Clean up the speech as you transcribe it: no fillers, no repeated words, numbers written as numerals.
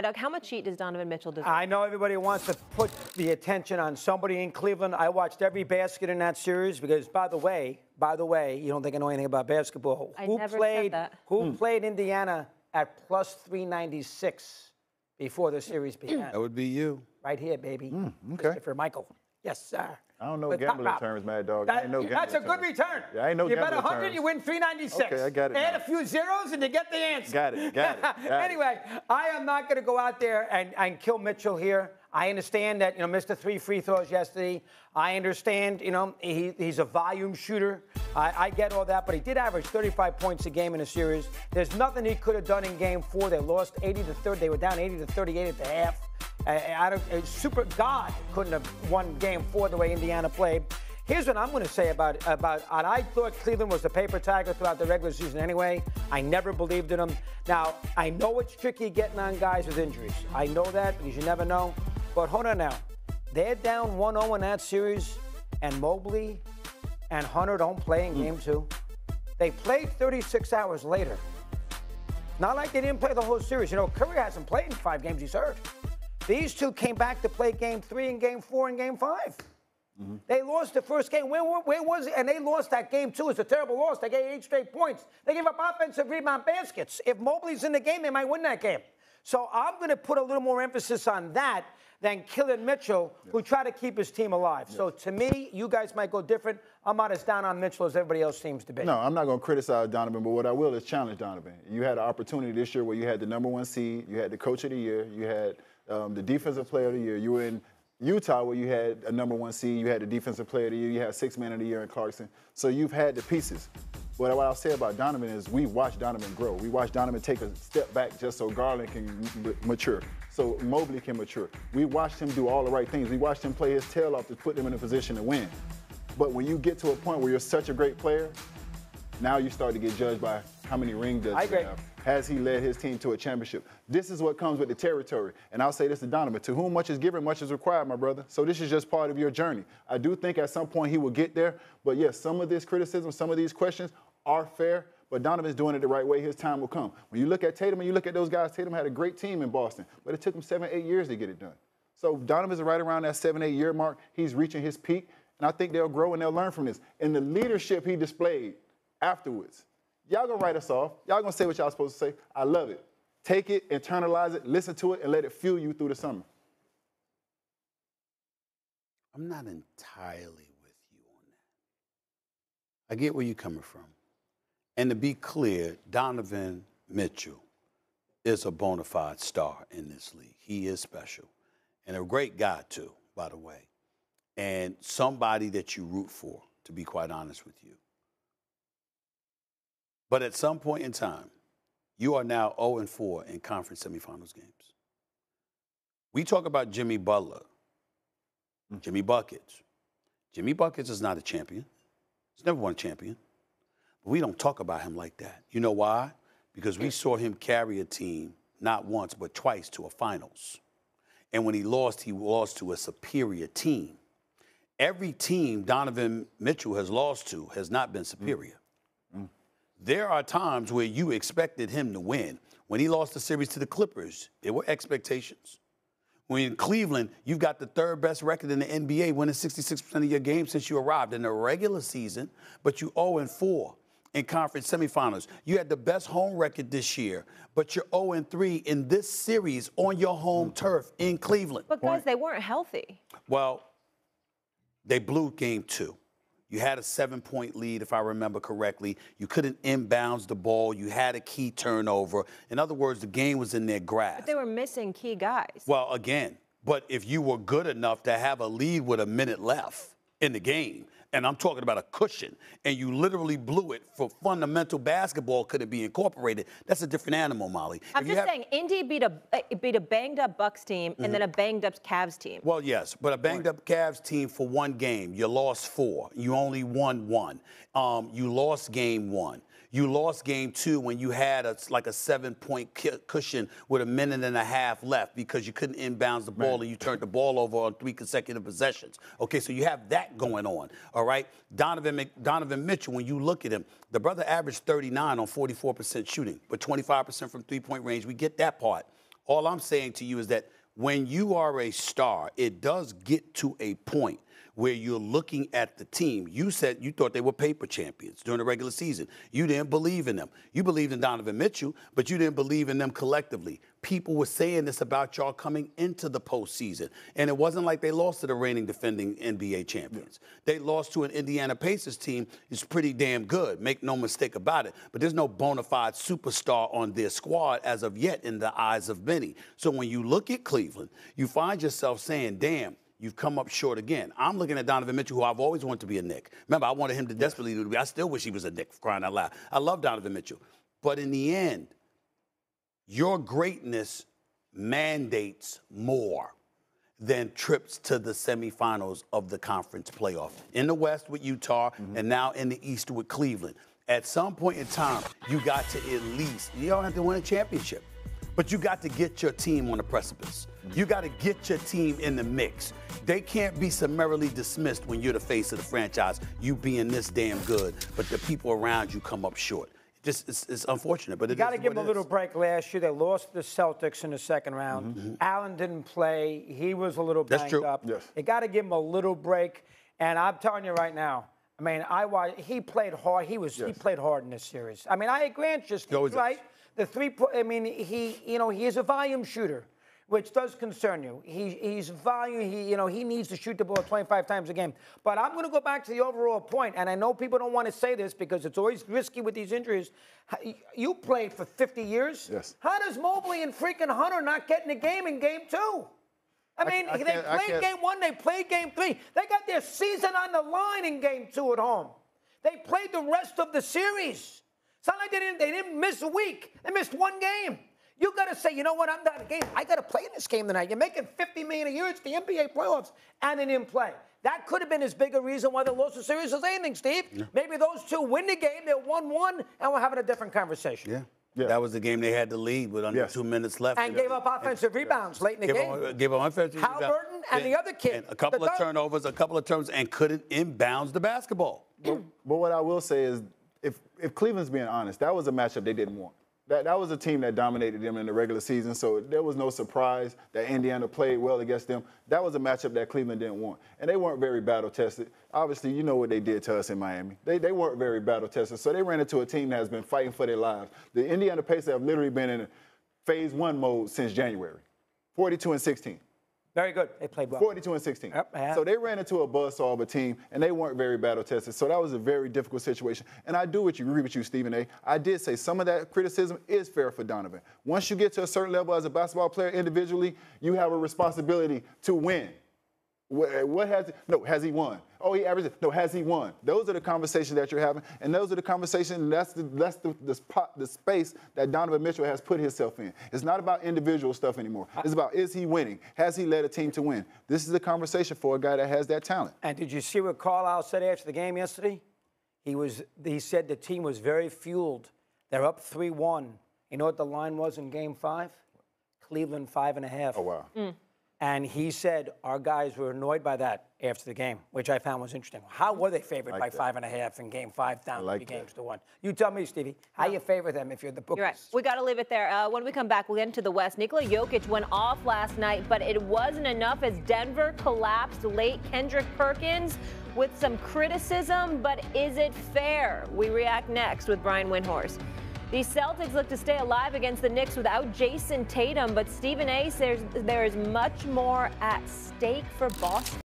Doug, how much heat does Donovan Mitchell deserve? I know everybody wants to put the attention on somebody in Cleveland. I watched every basket in that series because, by the way, you don't think I know anything about basketball. I never said that. Who played Indiana at plus 396 before the series began? That would be you. Right here, baby. Okay. Christopher Michael. Yes, sir. I don't know gambling terms, Mad Dog. I ain't know That's a good return. Yeah, I ain't know you bet gambling 100, terms. you win 396. Okay, I got it Add now. a few zeros and you get the answer. Got it. Anyway, I am not going to go out there and kill Mitchell here. I understand that, missed the 3 free throws yesterday. I understand, he's a volume shooter. I get all that, but he did average 35 points a game in a series. There's nothing he could have done in Game 4. They lost 80-30. They were down 80-38 at the half. Super God couldn't have won Game 4 the way Indiana played. Here's what I'm going to say about I thought Cleveland was the paper tiger throughout the regular season anyway. I never believed in them. Now, I know it's tricky getting on guys with injuries. I know that because you never know. But hold on now. They're down 1-0 in that series, and Mobley and Hunter don't play in Game 2. They played 36 hours later. Not like they didn't play the whole series. Curry hasn't played in 5 games. He's hurt. These two came back to play Game 3 and Game 4 and Game 5. They lost the first game. Where was it? And they lost that game, too. It's a terrible loss. They gave 8 straight points. They gave up offensive rebound baskets. If Mobley's in the game, they might win that game. So I'm going to put a little more emphasis on that than killing Mitchell, who tried to keep his team alive. So to me, you guys might go different. I'm not as down on Mitchell as everybody else seems to be. No, I'm not going to criticize Donovan, but what I will is challenge Donovan. You had an opportunity this year where you had the #1 seed, you had the coach of the year, you had the defensive player of the year. You were in Utah where you had a #1 seed, you had the defensive player of the year, you had 6th man of the year in Clarkson. So you've had the pieces. But what I'll say about Donovan is we watched Donovan grow. We watched Donovan take a step back just so Garland can mature, so Mobley can mature. We watched him do all the right things. We watched him play his tail off to put them in a position to win. But when you get to a point where you're such a great player, now you start to get judged by how many rings does he have. Has he led his team to a championship? This is what comes with the territory. And I'll say this to Donovan, to whom much is given, much is required, my brother. So this is just part of your journey. I do think at some point he will get there. But yes, some of this criticism, some of these questions are fair, but Donovan's doing it the right way. His time will come. When you look at Tatum and you look at those guys, Tatum had a great team in Boston, but it took him 7, 8 years to get it done. So Donovan's right around that 7, 8 year mark. He's reaching his peak, and I think they'll grow and they'll learn from this. And the leadership he displayed afterwards, y'all gonna write us off. Y'all gonna say what y'all supposed to say. I love it. Take it, internalize it, listen to it, and let it fuel you through the summer. I'm not entirely with you on that. I get where you're coming from. And to be clear, Donovan Mitchell is a bona fide star in this league. He is special. And a great guy, too, by the way. And somebody that you root for, to be quite honest with you. But at some point in time, you are now 0-4 in conference semifinals games. We talk about Jimmy Butler, Jimmy Buckets. Jimmy Buckets is not a champion. He's never won a champion. But we don't talk about him like that. You know why? Because we saw him carry a team not once but twice to a finals. And when he lost to a superior team. Every team Donovan Mitchell has lost to has not been superior. There are times where you expected him to win. When he lost the series to the Clippers, there were expectations. When in Cleveland, you've got the 3rd best record in the NBA, winning 66% of your games since you arrived in the regular season, but you 0-4 in conference semifinals. You had the best home record this year, but you're 0-3 in this series on your home turf in Cleveland. But guys, they weren't healthy. Well, they blew Game 2. You had a 7-point lead, if I remember correctly. You couldn't inbounds the ball. You had a key turnover. In other words, the game was in their grasp. But they were missing key guys. Well, again, but if you were good enough to have a lead with a minute left in the game, and I'm talking about a cushion, and you literally blew it for fundamental basketball could it be incorporated, that's a different animal, Molly. I'm just saying, Indy beat a banged-up Bucks team and then a banged-up Cavs team. Well, yes, but a banged-up Cavs team for one game, you lost 4. You only won 1. You lost Game 1. You lost Game 2 when you had like a 7-point cushion with a minute and a half left because you couldn't inbounds the ball and you turned the ball over on 3 consecutive possessions. Okay, so you have that going on, all right? Donovan Mitchell, when you look at him, the brother averaged 39 on 44% shooting, but 25% from 3-point range. We get that part. All I'm saying to you is that when you are a star, it does get to a point where you're looking at the team. You said you thought they were paper champions during the regular season. You didn't believe in them. You believed in Donovan Mitchell, but you didn't believe in them collectively. People were saying this about y'all coming into the postseason. And it wasn't like they lost to the reigning defending NBA champions. They lost to an Indiana Pacers team that's pretty damn good. Make no mistake about it. But there's no bona fide superstar on their squad as of yet in the eyes of many. So when you look at Cleveland, you find yourself saying, damn, you've come up short again. I'm looking at Donovan Mitchell, who I've always wanted to be a Knick. Remember, I wanted him to desperately be. I still wish he was a Knick, for crying out loud. I love Donovan Mitchell. But in the end, your greatness mandates more than trips to the semifinals of the conference playoff. In the West with Utah, and now in the East with Cleveland. At some point in time, you got to at least, you don't have to win a championship, but you got to get your team on the precipice. You got to get your team in the mix. They can't be summarily dismissed when you're the face of the franchise, you being this damn good, but the people around you come up short. It's unfortunate, but you got to give them a little break. Last year, they lost the Celtics in the second round. Allen didn't play. He was a little banged up. Yes. You got to give him a little break. And I'm telling you right now, I mean, he played hard. He played hard in this series. I mean, I grant you, Steve, right? The I mean, he is a volume shooter, which does concern you. He's volume. He needs to shoot the ball 25 times a game. But I'm going to go back to the overall point, and I know people don't want to say this because it's always risky with these injuries. You played for 50 years. Yes. How does Mobley and freaking Hunter not get in the game in game 2? I mean, they played game 1, they played game 3. They got their season on the line in game 2 at home. They played the rest of the series. It's not like they didn't miss a week. They missed 1 game. You got to say, you know what, I'm not in a game. I got to play in this game tonight. You're making $50 million a year. It's the NBA playoffs, and they didn't play. That could have been as big a reason why they lost the series as anything, Steve. Yeah. Maybe those two win the game. They're 1-1, and we're having a different conversation. Yeah. Yeah. That was the game they had to lead with under 2 minutes left. And gave up offensive rebounds late in the game. Gave up offensive rebounds. Halliburton and the other kid. And a couple of turnovers, and couldn't inbounds the basketball. But what I will say is, if Cleveland's being honest, that was a matchup they didn't want. That was a team that dominated them in the regular season, so there was no surprise that Indiana played well against them. That was a matchup that Cleveland didn't want. And they weren't very battle-tested. Obviously, you know what they did to us in Miami. They weren't very battle-tested, so they ran into a team that has been fighting for their lives. The Indiana Pacers have literally been in phase 1 mode since January, 42-16. Very good. They played well. 42-16. Yep, so they ran into a buzzsaw of a team, and they weren't very battle-tested. So that was a very difficult situation. And I do agree with you, Stephen A. I did say some of that criticism is fair for Donovan. Once you get to a certain level as a basketball player individually, you have a responsibility to win. Has he won? Oh, he averaged it. No, has he won? Those are the conversations that you're having, and those are the conversations, that's the space that Donovan Mitchell has put himself in. It's not about individual stuff anymore. It's about, is he winning? Has he led a team to win? This is the conversation for a guy that has that talent. And did you see what Carlisle said after the game yesterday? He said the team was very fueled. They're up 3-1. You know what the line was in game 5? Cleveland 5.5. Oh, wow. And he said our guys were annoyed by that after the game, which I found was interesting. How were they favored by 5.5 in game 5 down 3 games to 1? You tell me, Stevie, how you favor them if you're the bookies? You're right. We got to leave it there. When we come back, we'll get into the West. Nikola Jokic went off last night, but it wasn't enough as Denver collapsed late. Kendrick Perkins with some criticism, but is it fair? We react next with Brian Windhorst. The Celtics look to stay alive against the Knicks without Jason Tatum, but Stephen A. says there is much more at stake for Boston.